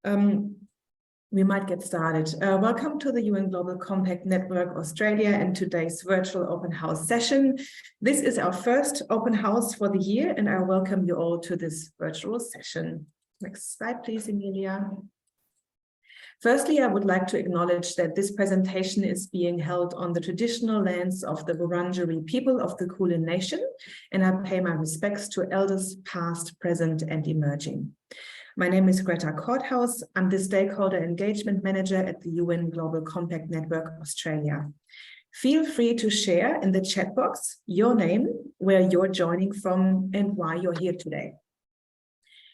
We might get started. Welcome to the UN Global Compact Network Australia and today's virtual open house session. This is our first open house for the year, and I welcome you all to this virtual session. Next slide, please, Emilia. Firstly, I would like to acknowledge that this presentation is being held on the traditional lands of the Wurundjeri people of the Kulin Nation, and I pay my respects to elders past, present, and emerging. My name is Greta Korthaus. I'm the Stakeholder Engagement Manager at the UN Global Compact Network Australia. Feel free to share in the chat box your name, where you're joining from, and why you're here today.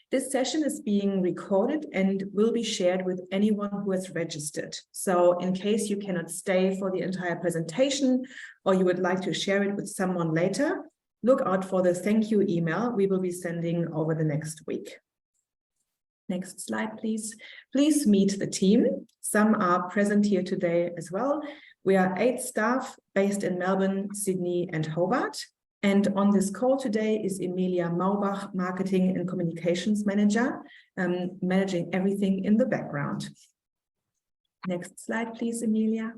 This session is being recorded and will be shared with anyone who has registered. So in case you cannot stay for the entire presentation or you would like to share it with someone later, look out for the thank you email we will be sending over the next week. Next slide, please. Please meet the team. Some are present here today as well. We are 8 staff based in Melbourne, Sydney, and Hobart. And on this call today is Emilia Maubach, Marketing and Communications Manager, managing everything in the background. Next slide, please, Emilia.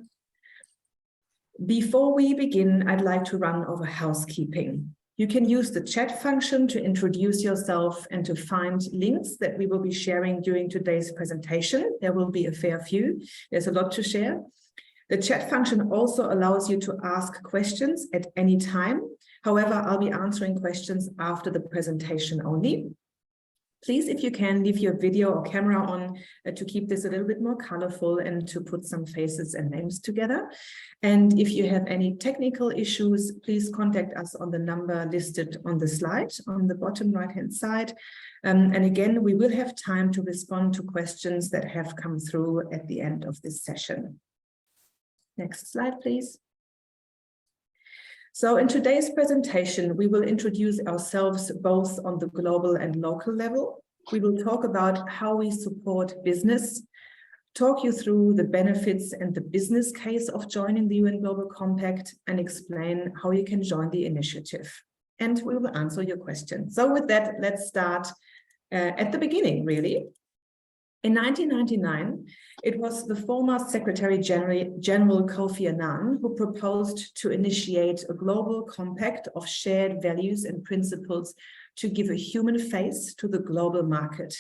Before we begin, I'd like to run over housekeeping. You can use the chat function to introduce yourself and to find links that we will be sharing during today's presentation. There will be a fair few. There's a lot to share. The chat function also allows you to ask questions at any time. However, I'll be answering questions after the presentation only. Please, if you can, leave your video or camera on to keep this a little bit more colorful and to put some faces and names together. And if you have any technical issues, please contact us on the number listed on the slide on the bottom right-hand side. And again, we will have time to respond to questions that have come through at the end of this session. Next slide, please. So in today's presentation, we will introduce ourselves both on the global and local level. We will talk about how we support business, talk you through the benefits and the business case of joining the UN Global Compact, and explain how you can join the initiative. And we will answer your questions. So with that, let's start at the beginning, really. In 1999, it was the former Secretary General Kofi Annan who proposed to initiate a global compact of shared values and principles to give a human face to the global market.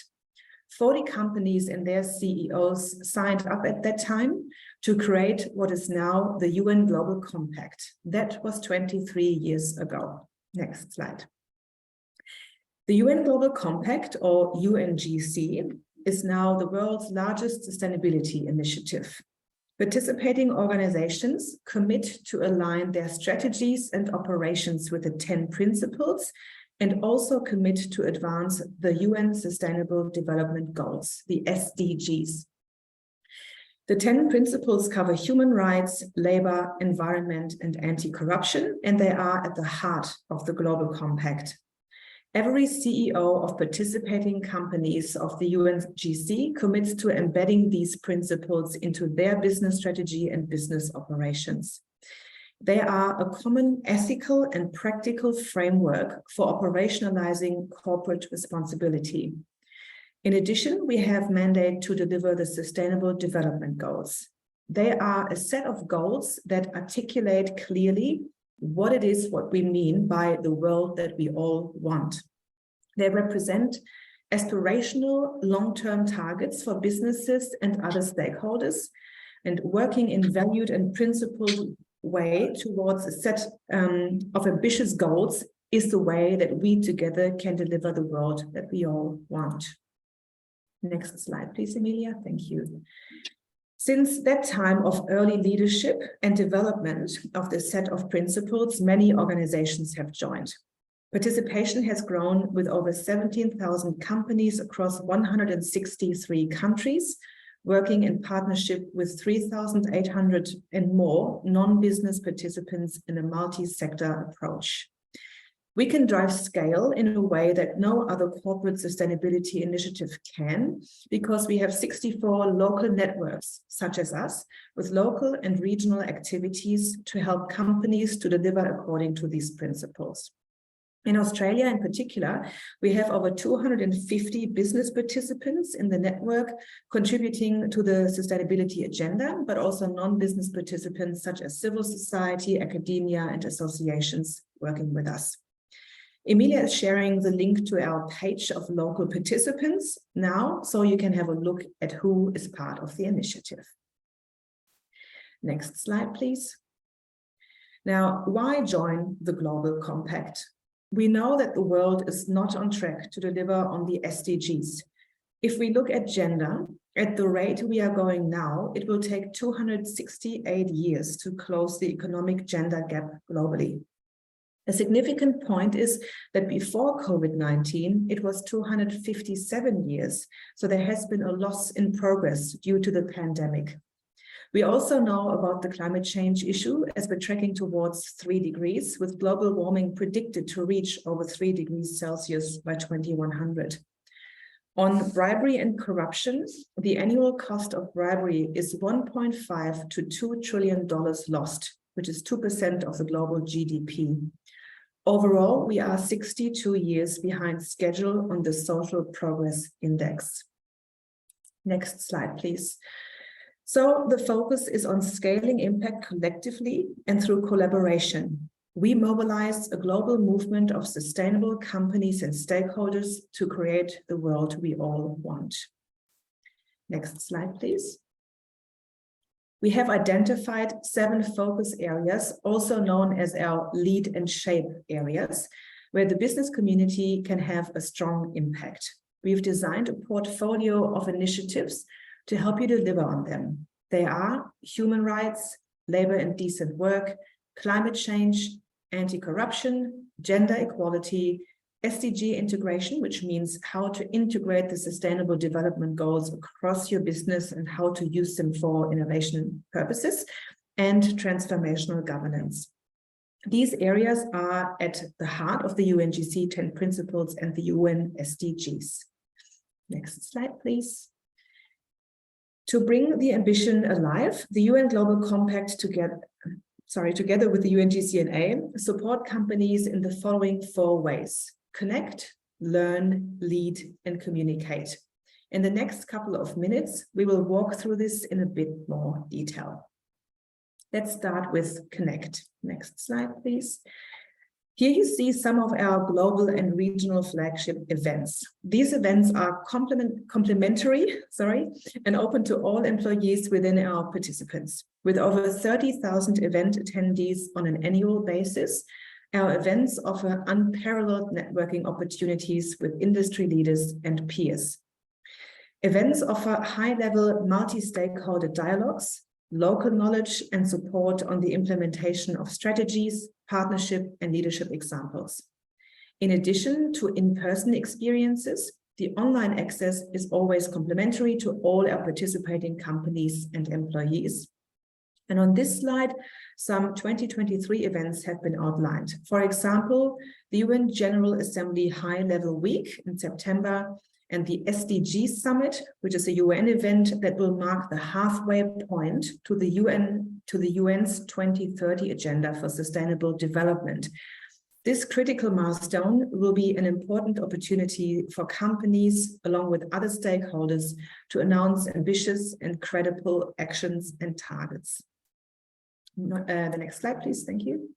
40 companies and their CEOs signed up at that time to create what is now the UN Global Compact. That was 23 years ago. Next slide. The UN Global Compact, or UNGC, is now the world's largest sustainability initiative. Participating organizations commit to align their strategies and operations with the 10 principles and also commit to advance the UN Sustainable Development Goals, the SDGs. The 10 principles cover human rights, labor, environment, and anti-corruption, and they are at the heart of the Global Compact. Every CEO of participating companies of the UNGC commits to embedding these principles into their business strategy and business operations. They are a common ethical and practical framework for operationalizing corporate responsibility. In addition, we have mandate to deliver the Sustainable Development Goals. They are a set of goals that articulate clearly what we mean by the world that we all want. They represent aspirational long-term targets for businesses and other stakeholders, and working in valued and principled way towards a set of ambitious goals is the way that we together can deliver the world that we all want. Next slide, please, Emilia. Thank you. Since that time of early leadership and development of this set of principles, many organizations have joined. Participation has grown with over 17,000 companies across 163 countries, working in partnership with 3,800 and more non-business participants in a multi-sector approach. We can drive scale in a way that no other corporate sustainability initiative can, because we have 64 local networks, such as us, with local and regional activities to help companies to deliver according to these principles. In Australia, in particular, we have over 250 business participants in the network contributing to the sustainability agenda, but also non-business participants such as civil society, academia, and associations working with us. Emilia is sharing the link to our page of local participants now, so you can have a look at who is part of the initiative. Next slide, please. Now, why join the Global Compact? We know that the world is not on track to deliver on the SDGs. If we look at gender, at the rate we are going now, it will take 268 years to close the economic gender gap globally. A significant point is that before COVID-19, it was 257 years, so there has been a loss in progress due to the pandemic. We also know about the climate change issue as we're tracking towards 3 degrees, with global warming predicted to reach over 3 degrees Celsius by 2100. On bribery and corruption, the annual cost of bribery is $1.5 to $2 trillion lost, which is 2% of the global GDP. Overall, we are 62 years behind schedule on the Social Progress Index. Next slide, please. So the focus is on scaling impact collectively and through collaboration. We mobilize a global movement of sustainable companies and stakeholders to create the world we all want. Next slide, please. We have identified 7 focus areas, also known as our lead and shape areas, where the business community can have a strong impact. We've designed a portfolio of initiatives to help you deliver on them. They are human rights, labor and decent work, climate change, anti-corruption, gender equality, SDG integration, which means how to integrate the sustainable development goals across your business and how to use them for innovation purposes, and transformational governance. These areas are at the heart of the UNGC 10 principles and the UN SDGs. Next slide, please. To bring the ambition alive, the UN Global Compact together with the UNGC&A support companies in the following 4 ways: connect, learn, lead, and communicate. In the next couple of minutes, we will walk through this in a bit more detail. Let's start with connect. Next slide, please. Here you see some of our global and regional flagship events. These events are complementary and open to all employees within our participants. With over 30,000 event attendees on an annual basis, our events offer unparalleled networking opportunities with industry leaders and peers. Events offer high-level multi-stakeholder dialogues, local knowledge, and support on the implementation of strategies, partnership, and leadership examples. In addition to in-person experiences, the online access is always complimentary to all our participating companies and employees. And on this slide, some 2023 events have been outlined. For example, the UN General Assembly High-Level Week in September, and the SDG Summit, which is a UN event that will mark the halfway point to the UN's 2030 Agenda for Sustainable Development. This critical milestone will be an important opportunity for companies, along with other stakeholders, to announce ambitious and credible actions and targets. The next slide, please. Thank you.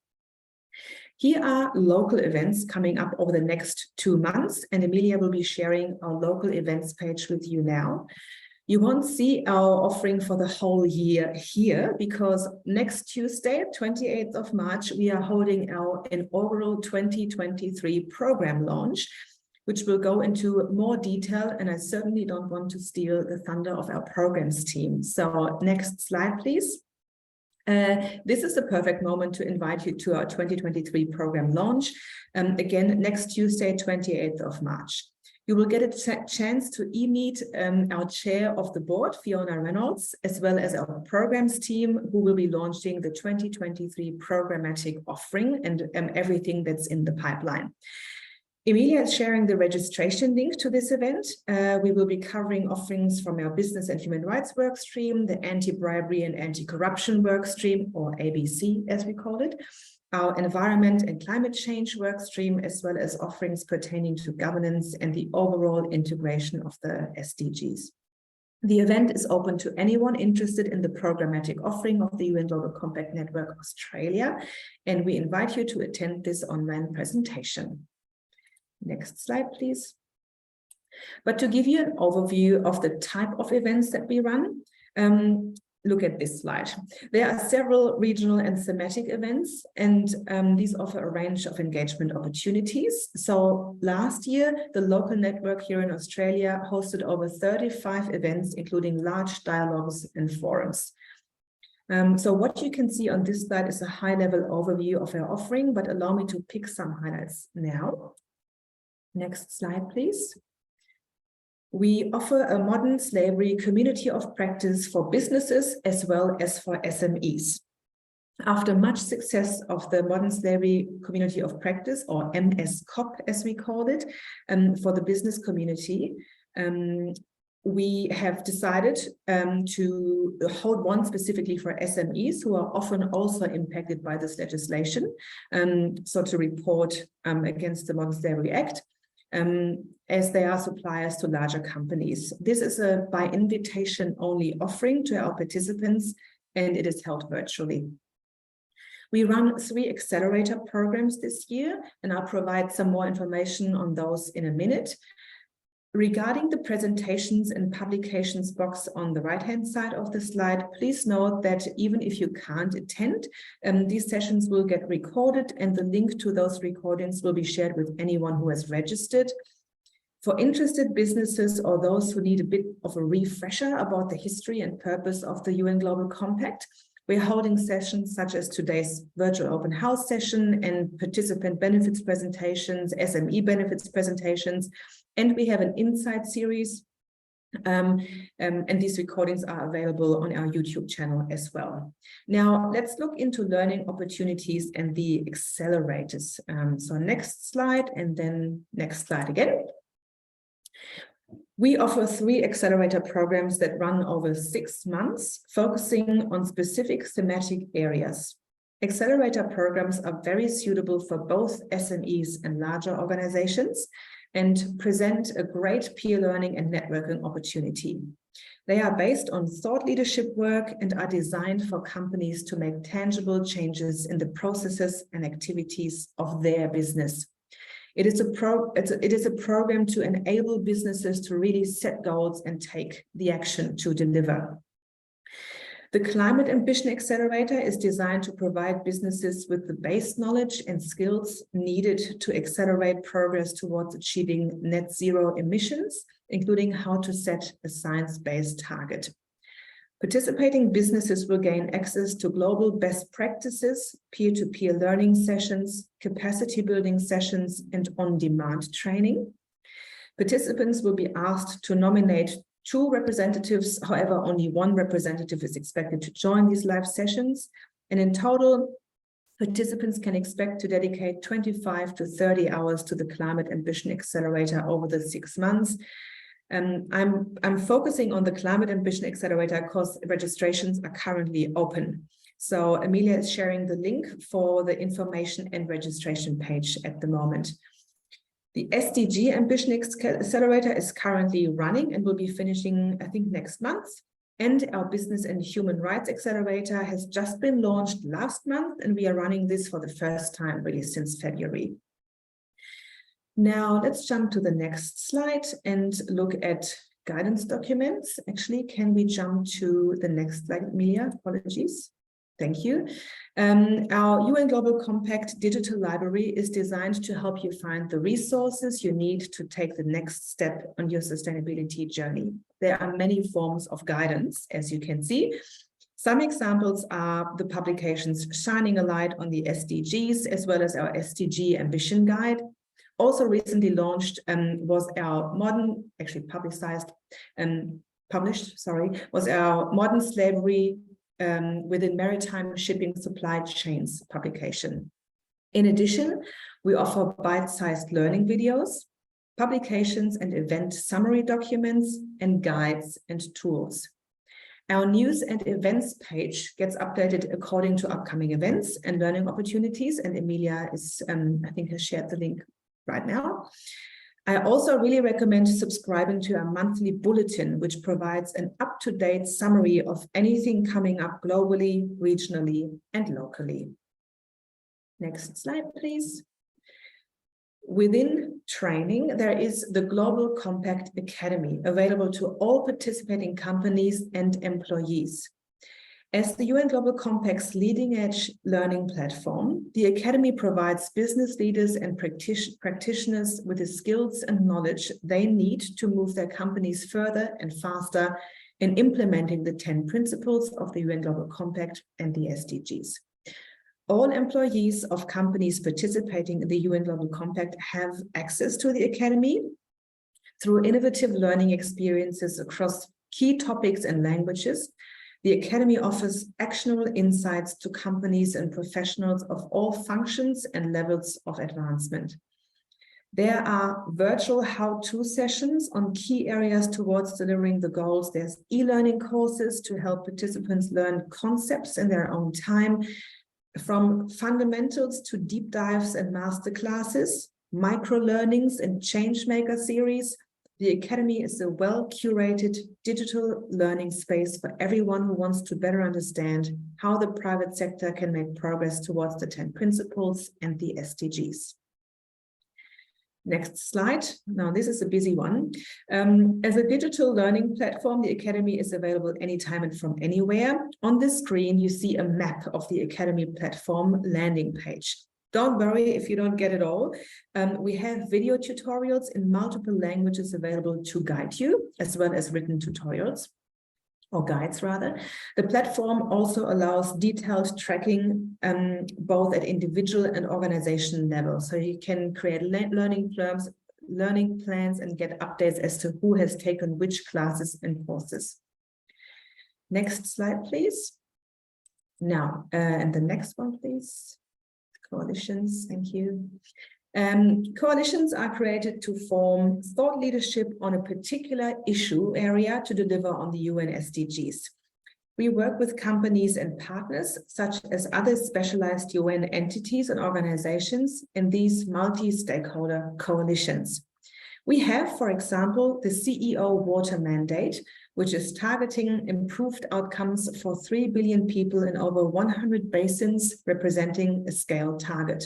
Here are local events coming up over the next 2 months, and Emilia will be sharing our local events page with you now. You won't see our offering for the whole year here because next Tuesday, 28th of March, we are holding our inaugural 2023 program launch, which will go into more detail, and I certainly don't want to steal the thunder of our programs team. So next slide, please. This is the perfect moment to invite you to our 2023 program launch. Again, next Tuesday, 28th of March. You will get a chance to meet our chair of the board, Fiona Reynolds, as well as our programs team, who will be launching the 2023 programmatic offering and everything that's in the pipeline. Emilia is sharing the registration link to this event. We will be covering offerings from our Business and Human Rights Workstream, the Anti-Bribery and Anti-Corruption Workstream, or ABC as we call it, our environment and climate change work stream, as well as offerings pertaining to governance and the overall integration of the SDGs. The event is open to anyone interested in the programmatic offering of the UN Global Compact Network Australia, and we invite you to attend this online presentation. Next slide, please. But to give you an overview of the type of events that we run, look at this slide. There are several regional and thematic events, and these offer a range of engagement opportunities. So last year, the local network here in Australia hosted over 35 events, including large dialogues and forums. So what you can see on this slide is a high-level overview of our offering, but allow me to pick some highlights now. Next slide, please. We offer a modern slavery community of practice for businesses as well as for SMEs. After much success of the modern slavery community of practice, or MSCOP as we called it, for the business community, we have decided to hold one specifically for SMEs who are often also impacted by this legislation, so to report against the Modern Slavery Act, as they are suppliers to larger companies. This is a by invitation only offering to our participants, and it is held virtually. We run 3 accelerator programs this year, and I'll provide some more information on those in a minute. Regarding the presentations and publications box on the right-hand side of the slide, please note that even if you can't attend, these sessions will get recorded, and the link to those recordings will be shared with anyone who has registered. For interested businesses or those who need a bit of a refresher about the history and purpose of the UN Global Compact, we're holding sessions such as today's virtual open house session and participant benefits presentations, SME benefits presentations, and we have an insight series, and these recordings are available on our YouTube channel as well. Now, let's look into learning opportunities and the accelerators. So next slide, and then next slide again. We offer 3 accelerator programs that run over 6 months, focusing on specific thematic areas. Accelerator programs are very suitable for both SMEs and larger organizations and present a great peer learning and networking opportunity. They are based on thought leadership work and are designed for companies to make tangible changes in the processes and activities of their business. It is a program to enable businesses to really set goals and take the action to deliver. The Climate Ambition Accelerator is designed to provide businesses with the base knowledge and skills needed to accelerate progress towards achieving net zero emissions, including how to set a science-based target. Participating businesses will gain access to global best practices, peer-to-peer learning sessions, capacity building sessions, and on-demand training. Participants will be asked to nominate 2 representatives. However, only 1 representative is expected to join these live sessions. And in total, participants can expect to dedicate 25 to 30 hours to the Climate Ambition Accelerator over the 6 months. I'm focusing on the Climate Ambition Accelerator because registrations are currently open. So Amelia is sharing the link for the information and registration page at the moment. The SDG Ambition Accelerator is currently running and will be finishing, I think, next month. And our Business and Human Rights Accelerator has just been launched last month, and we are running this for the first time really since February. Now let's jump to the next slide and look at guidance documents. Actually, can we jump to the next slide, Amelia? Apologies. Thank you. Our UN Global Compact digital library is designed to help you find the resources you need to take the next step on your sustainability journey. There are many forms of guidance, as you can see. Some examples are the publications Shining a Light on the SDGs, as well as our SDG Ambition Guide. Also recently launched was our Modern Slavery within Maritime Shipping Supply Chains publication. In addition, we offer bite-sized learning videos, publications and event summary documents, and guides and tools. Our news and events page gets updated according to upcoming events and learning opportunities. And Emilia is, I think, has shared the link right now. I also really recommend subscribing to our monthly bulletin, which provides an up-to-date summary of anything coming up globally, regionally, and locally. Next slide, please. Within training, there is the Global Compact Academy, available to all participating companies and employees. As the UN Global Compact's leading-edge learning platform, the Academy provides business leaders and practitioners with the skills and knowledge they need to move their companies further and faster in implementing the 10 principles of the UN Global Compact and the SDGs. All employees of companies participating in the UN Global Compact have access to the Academy through innovative learning experiences across key topics and languages. The Academy offers actionable insights to companies and professionals of all functions and levels of advancement. There are virtual how-to sessions on key areas towards delivering the goals. There's e-learning courses to help participants learn concepts in their own time, from fundamentals to deep dives and master classes, micro-learnings and changemaker series. The Academy is a well-curated digital learning space for everyone who wants to better understand how the private sector can make progress towards the 10 principles and the SDGs. Next slide. Now, this is a busy one. As a digital learning platform, the Academy is available anytime and from anywhere. On the screen, you see a map of the Academy platform landing page. Don't worry if you don't get it all. We have video tutorials in multiple languages available to guide you, as well as written tutorials, or guides rather. The platform also allows detailed tracking both at individual and organization level. So you can create learning plans and get updates as to who has taken which classes and courses. Next slide, please. Now, and the next one, please. Coalitions, thank you. Coalitions are created to form thought leadership on a particular issue area to deliver on the UN SDGs. We work with companies and partners, such as other specialized UN entities and organizations in these multi-stakeholder coalitions. We have, for example, the CEO Water Mandate, which is targeting improved outcomes for 3 billion people in over 100 basins, representing a scale target.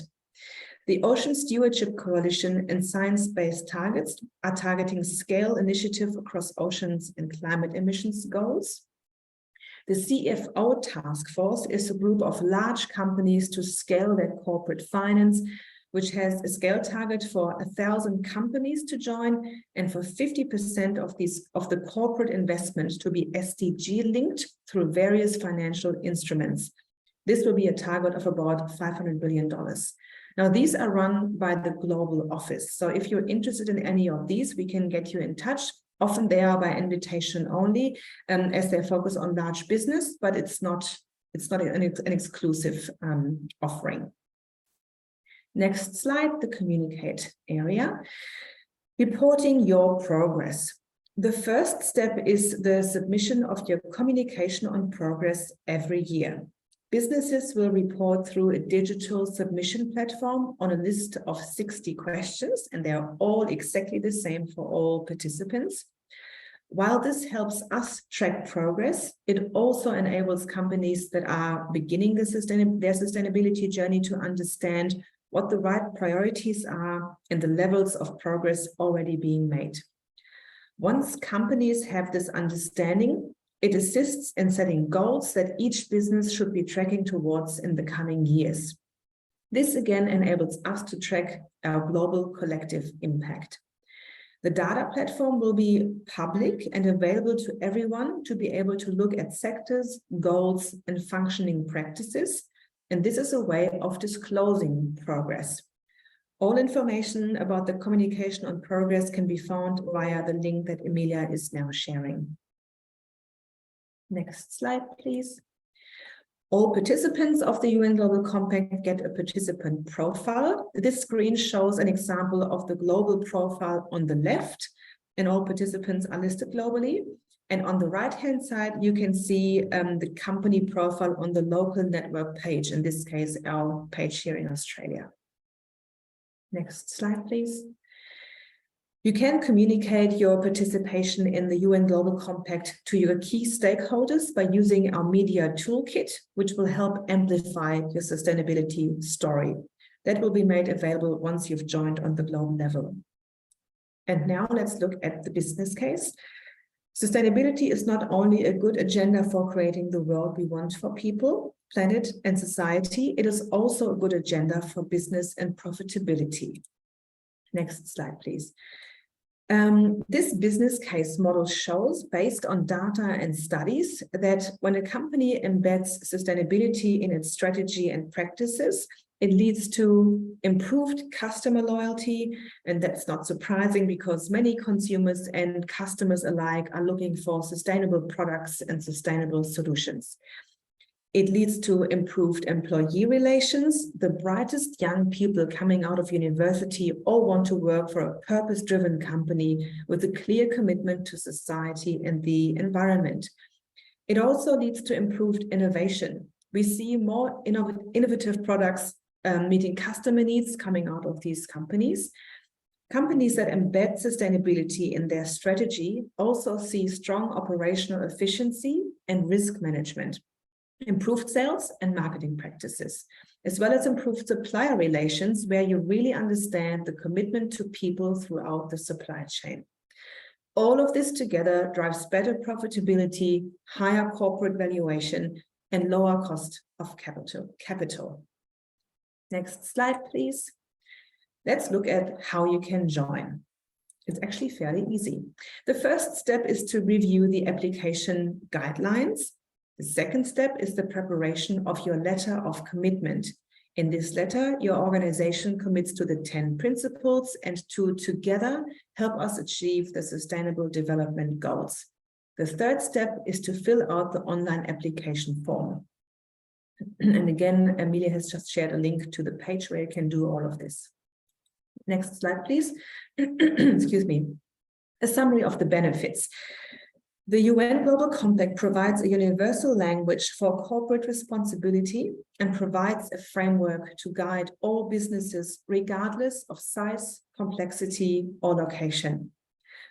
The Ocean Stewardship Coalition and Science-Based Targets are targeting scale initiative across oceans and climate emissions goals. The CFO Task Force is a group of large companies to scale their corporate finance, which has a scale target for 1,000 companies to join and for 50% of the corporate investment to be SDG linked through various financial instruments. This will be a target of about $500 billion. Now, these are run by the Global Office. So if you're interested in any of these, we can get you in touch. Often they are by invitation only, as they focus on large business, but it's not an exclusive offering. Next slide, the communicate area. Reporting your progress. The first step is the submission of your communication on progress every year. Businesses will report through a digital submission platform on a list of 60 questions, and they are all exactly the same for all participants. While this helps us track progress, it also enables companies that are beginning their sustainability journey to understand what the right priorities are and the levels of progress already being made. Once companies have this understanding, it assists in setting goals that each business should be tracking towards in the coming years. This again enables us to track our global collective impact. The data platform will be public and available to everyone to be able to look at sectors, goals, and functioning practices. And this is a way of disclosing progress. All information about the communication on progress can be found via the link that Emilia is now sharing. Next slide, please. All participants of the UN Global Compact get a participant profile. This screen shows an example of the global profile on the left, and all participants are listed globally. And on the right-hand side, you can see the company profile on the local network page, in this case, our page here in Australia. Next slide, please. You can communicate your participation in the UN Global Compact to your key stakeholders by using our media toolkit, which will help amplify your sustainability story. That will be made available once you've joined on the global level. And now let's look at the business case. Sustainability is not only a good agenda for creating the world we want for people, planet, and society, it is also a good agenda for business and profitability. Next slide, please. This business case model shows, based on data and studies, that when a company embeds sustainability in its strategy and practices, it leads to improved customer loyalty, and that's not surprising because many consumers and customers alike are looking for sustainable products and sustainable solutions. It leads to improved employee relations. The brightest young people coming out of university all want to work for a purpose-driven company with a clear commitment to society and the environment. It also leads to improved innovation. We see more innovative products meeting customer needs coming out of these companies. Companies that embed sustainability in their strategy also see strong operational efficiency and risk management, improved sales and marketing practices, as well as improved supplier relations, where you really understand the commitment to people throughout the supply chain. All of this together drives better profitability, higher corporate valuation, and lower cost of capital. Next slide, please. Let's look at how you can join. It's actually fairly easy. The first step is to review the application guidelines. The second step is the preparation of your letter of commitment. In this letter, your organization commits to the 10 principles and to together help us achieve the sustainable development goals. The third step is to fill out the online application form. And again, Amelia has just shared a link to the page where you can do all of this. Next slide, please. Excuse me. A summary of the benefits. The UN Global Compact provides a universal language for corporate responsibility and provides a framework to guide all businesses regardless of size, complexity, or location.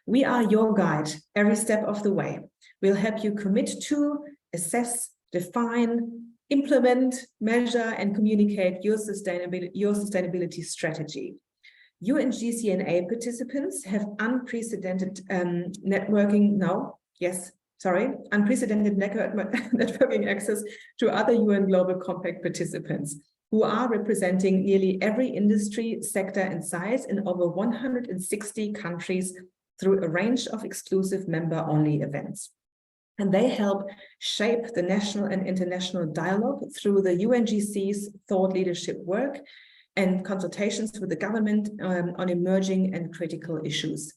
We are your guide every step of the way. We'll help you commit to, assess, define, implement, measure, and communicate your sustainability strategy. UNGCNA participants have unprecedented unprecedented networking access to other UN Global Compact participants who are representing nearly every industry, sector, and size in over 160 countries through a range of exclusive member-only events. And they help shape the national and international dialogue through the UNGC's thought leadership work and consultations with the government on emerging and critical issues.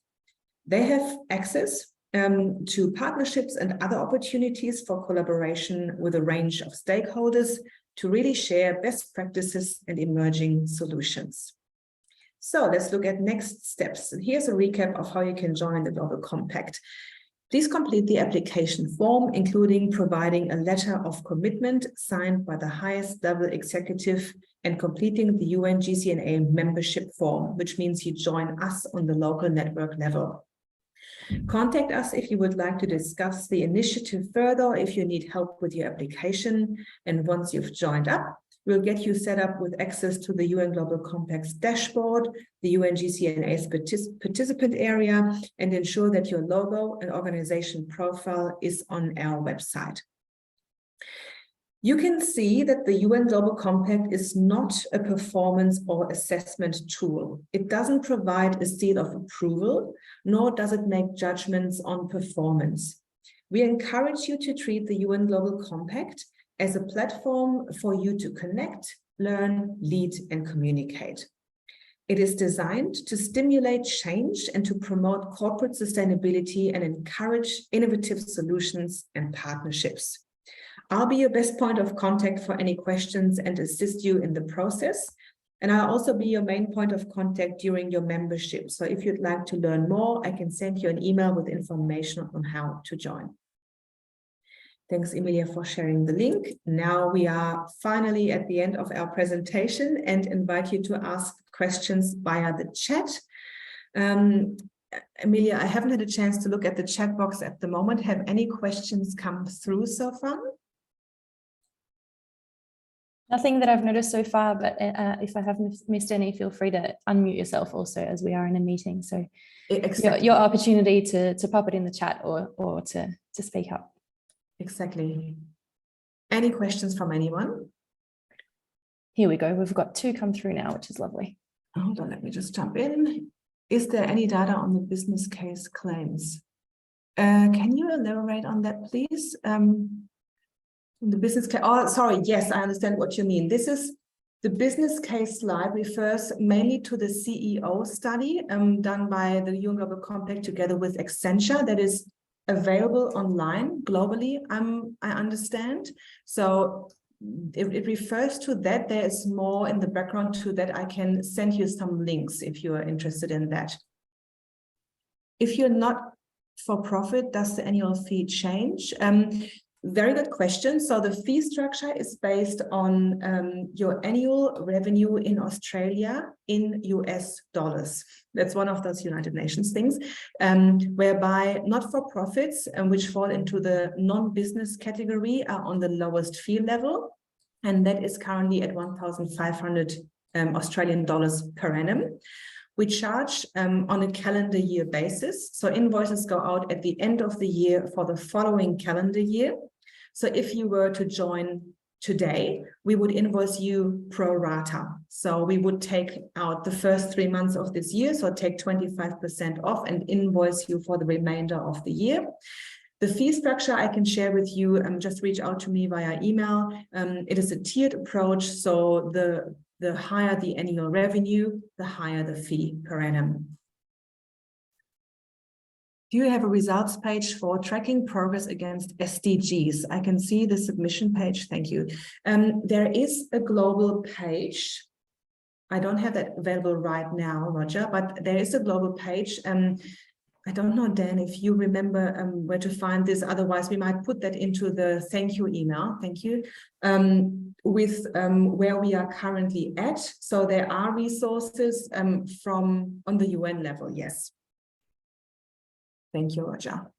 They have access to partnerships and other opportunities for collaboration with a range of stakeholders to really share best practices and emerging solutions. So let's look at next steps. And here's a recap of how you can join the Global Compact. Please complete the application form, including providing a letter of commitment signed by the highest level executive and completing the UNGCNA membership form, which means you join us on the local network level. Contact us if you would like to discuss the initiative further, if you need help with your application. And once you've joined up, we'll get you set up with access to the UN Global Compact's dashboard, the UNGCNA's participant area, and ensure that your logo and organization profile is on our website. You can see that the UN Global Compact is not a performance or assessment tool. It doesn't provide a seal of approval, nor does it make judgments on performance. We encourage you to treat the UN Global Compact as a platform for you to connect, learn, lead, and communicate. It is designed to stimulate change and to promote corporate sustainability and encourage innovative solutions and partnerships. I'll be your best point of contact for any questions and assist you in the process. And I'll also be your main point of contact during your membership. So if you'd like to learn more, I can send you an email with information on how to join. Thanks, Emilia, for sharing the link. Now we are finally at the end of our presentation and invite you to ask questions via the chat. Emilia, I haven't had a chance to look at the chat box at the moment. Have any questions come through so far? Nothing that I've noticed so far, but if I have missed any, feel free to unmute yourself also, as we are in a meeting. So exactly. your opportunity to pop it in the chat or to speak up. Exactly. Any questions from anyone? Here we go. We've got 2 come through now, which is lovely. Hold on, let me just jump in. Is there any data on the business case claims? Can you elaborate on that, please? The business case. Oh, sorry. Yes, I understand what you mean. This is the business case slide refers mainly to the CEO study done by the UN Global Compact together with Accenture that is available online globally, I understand. So it refers to that. There is more in the background to that. I can send you some links if you are interested in that. If you're not for profit, does the annual fee change? Very good question. So the fee structure is based on your annual revenue in Australia in US dollars. That's one of those United Nations things, whereby not-for-profits, which fall into the non-business category, are on the lowest fee level. And that is currently at 1,500 Australian dollars per annum. We charge on a calendar year basis. So invoices go out at the end of the year for the following calendar year. So if you were to join today, we would invoice you pro rata. So we would take out the first 3 months of this year, so take 25% off and invoice you for the remainder of the year. The fee structure I can share with you, just reach out to me via email. It is a tiered approach, so the higher the annual revenue, the higher the fee per annum. Do you have a results page for tracking progress against SDGs? I can see the submission page. Thank you. There is a global page. I don't have that available right now, Roger, but there is a global page. I don't know, Dan, if you remember where to find this. Otherwise, we might put that into the thank you email. Thank you. With where we are currently at. So there are resources from on the UN level. Yes. Thank you, Roger.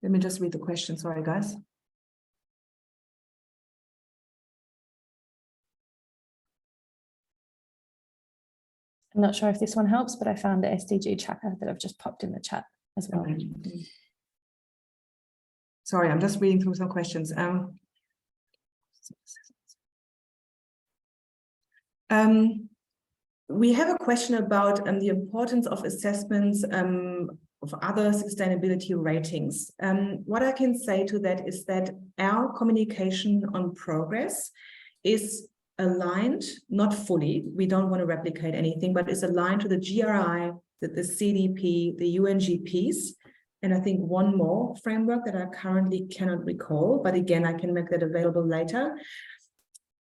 Let me just read the question. Sorry, guys. I'm not sure if this one helps, but I found the SDG tracker that I've just popped in the chat as well. Okay. Sorry, I'm just reading through some questions. We have a question about the importance of assessments of other sustainability ratings. What I can say to that is that our communication on progress is aligned, not fully, we don't want to replicate anything, but it's aligned to the GRI, the CDP, the UNGPs, and I think one more framework that I currently cannot recall, but again, I can make that available later.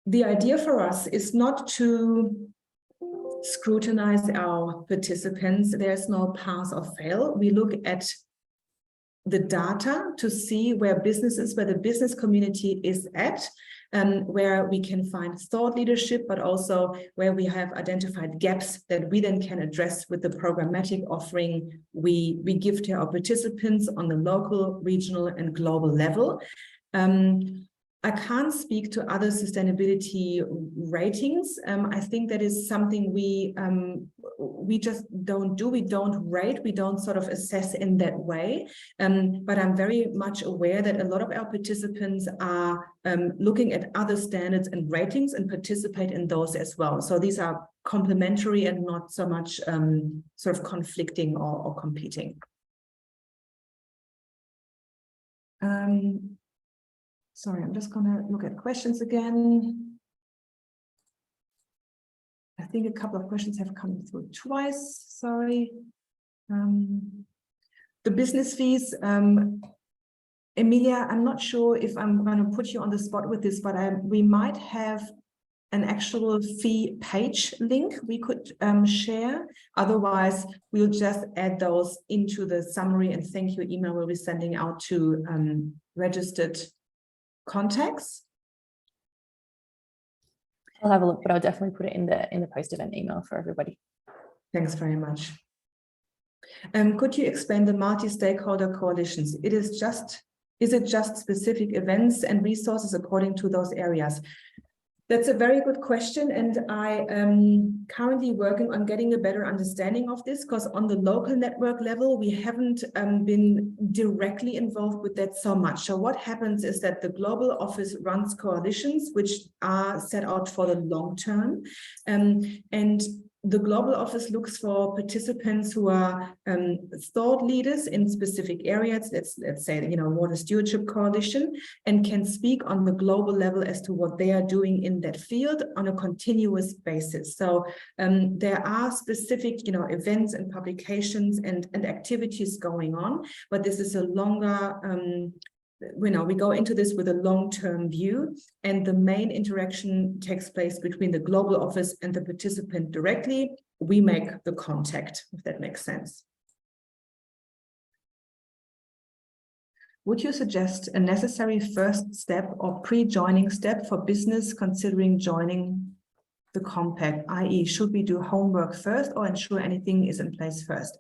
The idea for us is not to scrutinize our participants. There's no pass or fail. We look at the data to see where the business community is at, where we can find thought leadership, but also where we have identified gaps that we then can address with the programmatic offering we give to our participants on the local, regional, and global level. I can't speak to other sustainability ratings. I think that is something we just don't do. We don't rate. We don't sort of assess in that way. But I'm very much aware that a lot of our participants are looking at other standards and ratings and participate in those as well. So these are complementary and not so much sort of conflicting or competing. Sorry, I'm just going to look at questions again. I think a couple of questions have come through twice. Sorry. The business fees, Emilia, I'm not sure if I'm going to put you on the spot with this, but we might have an actual fee page link we could share. Otherwise, we'll just add those into the summary and thank you email we'll be sending out to registered contacts. I'll have a look, but I'll definitely put it in the post-event email for everybody. Thanks very much. Could you explain the multi-stakeholder coalitions? Is it just specific events and resources according to those areas? That's a very good question, and I am currently working on getting a better understanding of this, because on the local network level, we haven't been directly involved with that so much. So what happens is that the global office runs coalitions, which are set out for the long term, and the global office looks for participants who are thought leaders in specific areas. Let's say, water stewardship coalition, and can speak on the global level as to what they are doing in that field on a continuous basis. So there are specific, events and publications and activities going on, but this is a longer. We go into this with a long-term view, and the main interaction takes place between the global office and the participant directly. We make the contact, if that makes sense. Would you suggest a necessary first step or pre-joining step for business considering joining the compact, i.e., should we do homework first or ensure anything is in place first?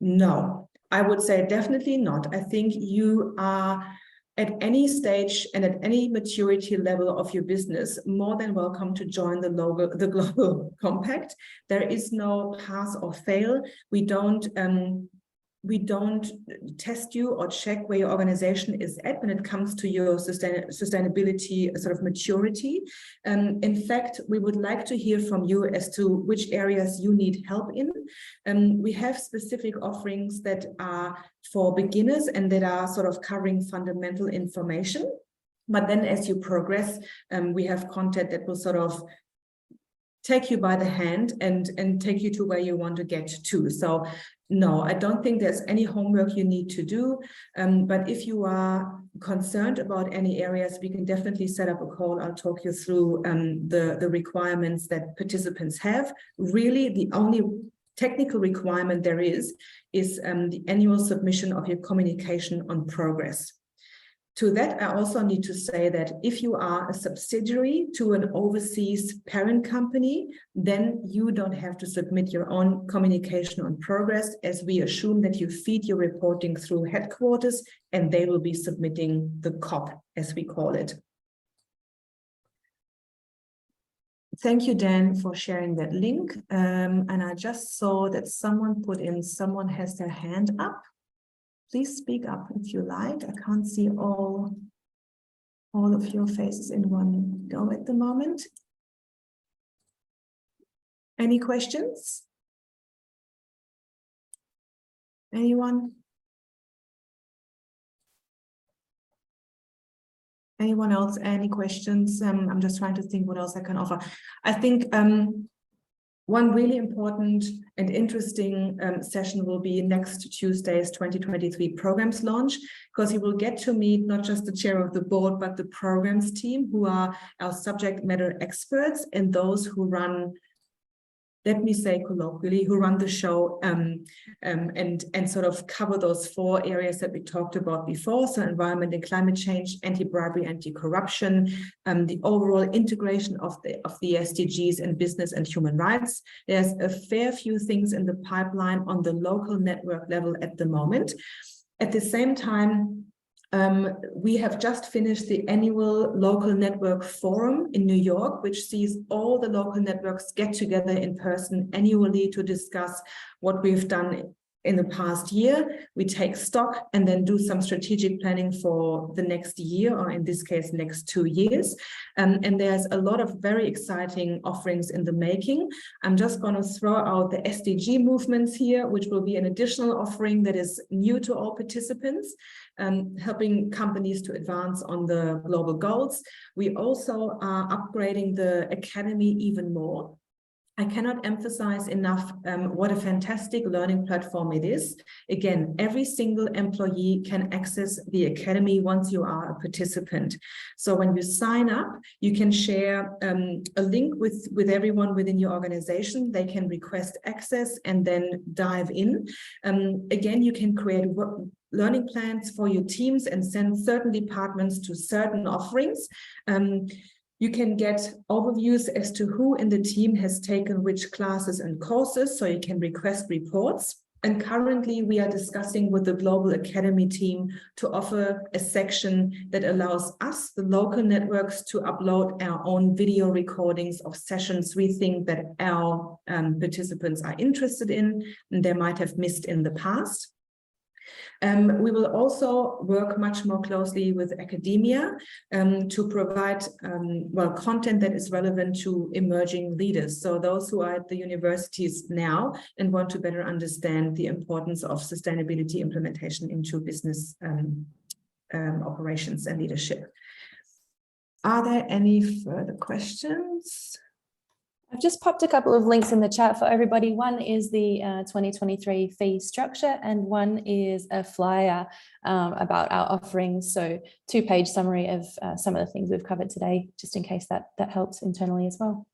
No. I would say definitely not. I think you are at any stage and at any maturity level of your business more than welcome to join the global compact. There is no pass or fail. We don't test you or check where your organization is at when it comes to your sustainability sort of maturity. In fact, we would like to hear from you as to which areas you need help in. We have specific offerings that are for beginners and that are sort of covering fundamental information. But then as you progress, we have content that will sort of take you by the hand and take you to where you want to get to. So no, I don't think there's any homework you need to do. But if you are concerned about any areas, we can definitely set up a call. I'll talk you through the requirements that participants have. Really, the only technical requirement there is the annual submission of your communication on progress. To that, I also need to say that if you are a subsidiary to an overseas parent company, then you don't have to submit your own communication on progress, as we assume that you feed your reporting through headquarters and they will be submitting the COP, as we call it. Thank you, Dan, for sharing that link. And I just saw that someone has their hand up. Please speak up if you like. I can't see all of your faces in one go at the moment. Any questions? Anyone? Anyone else? Any questions? I'm just trying to think what else I can offer. I think one really important and interesting session will be next Tuesday's 2023 programs launch, because you will get to meet not just the chair of the board, but the programs team, who are our subject matter experts and those who run, let me say colloquially, who run the show and sort of cover those 4 areas that we talked about before. So environment and climate change, anti-bribery, anti-corruption, the overall integration of the SDGs in business and human rights. There's a fair few things in the pipeline on the local network level at the moment. At the same time, we have just finished the annual local network forum in New York, which sees all the local networks get together in person annually to discuss what we've done in the past year. We take stock and then do some strategic planning for the next year, or in this case, next 2 years. And there's a lot of very exciting offerings in the making. I'm just going to throw out the SDG movements here, which will be an additional offering that is new to all participants, helping companies to advance on the global goals. We also are upgrading the academy even more. I cannot emphasize enough what a fantastic learning platform it is. Again, every single employee can access the Academy once you are a participant. So when you sign up, you can share a link with everyone within your organization. They can request access and then dive in. Again, you can create learning plans for your teams and send certain departments to certain offerings. You can get overviews as to who in the team has taken which classes and courses, so you can request reports. And currently we are discussing with the Global Academy team to offer a section that allows us, the local networks, to upload our own video recordings of sessions we think that our participants are interested in and they might have missed in the past. We will also work much more closely with academia to provide content that is relevant to emerging leaders. So those who are at the universities now and want to better understand the importance of sustainability implementation into business operations and leadership. Are there any further questions? I've just popped a couple of links in the chat for everybody. One is the 2023 fee structure, and one is a flyer about our offerings. So 2-page summary of some of the things we've covered today, just in case that helps internally as well.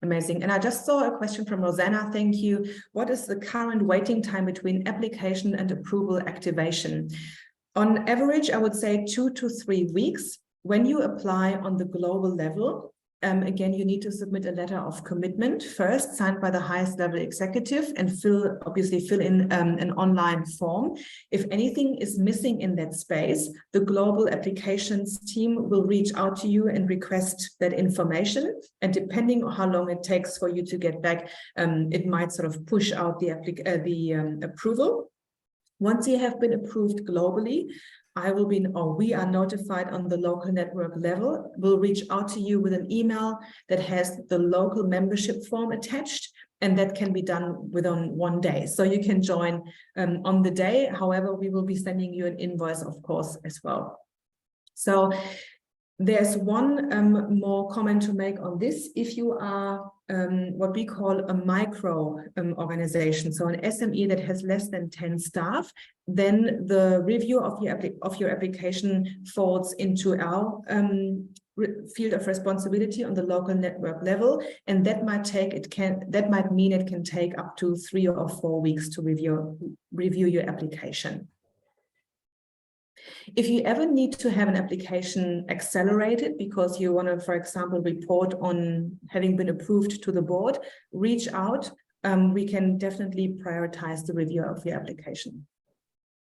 Amazing. And I just saw a question from Rosanna. Thank you. What is the current waiting time between application and approval activation? On average, I would say 2 to 3 weeks. When you apply on the global level, again, you need to submit a letter of commitment first, signed by the highest level executive, and obviously fill in an online form. If anything is missing in that space, the global applications team will reach out to you and request that information. And depending on how long it takes for you to get back, it might sort of push out the approval. Once you have been approved globally, we are notified on the local network level. We'll reach out to you with an email that has the local membership form attached, and that can be done within 1 day. So you can join on the day. However, we will be sending you an invoice, of course, as well. So there's one more comment to make on this. If you are what we call a micro organization, so an SME that has less than 10 staff, then the review of your application falls into our field of responsibility on the local network level, and that might mean it can take up to 3 or 4 weeks to review your application. If you ever need to have an application accelerated because you want to, for example, report on having been approved to the board, reach out. We can definitely prioritize the review of your application.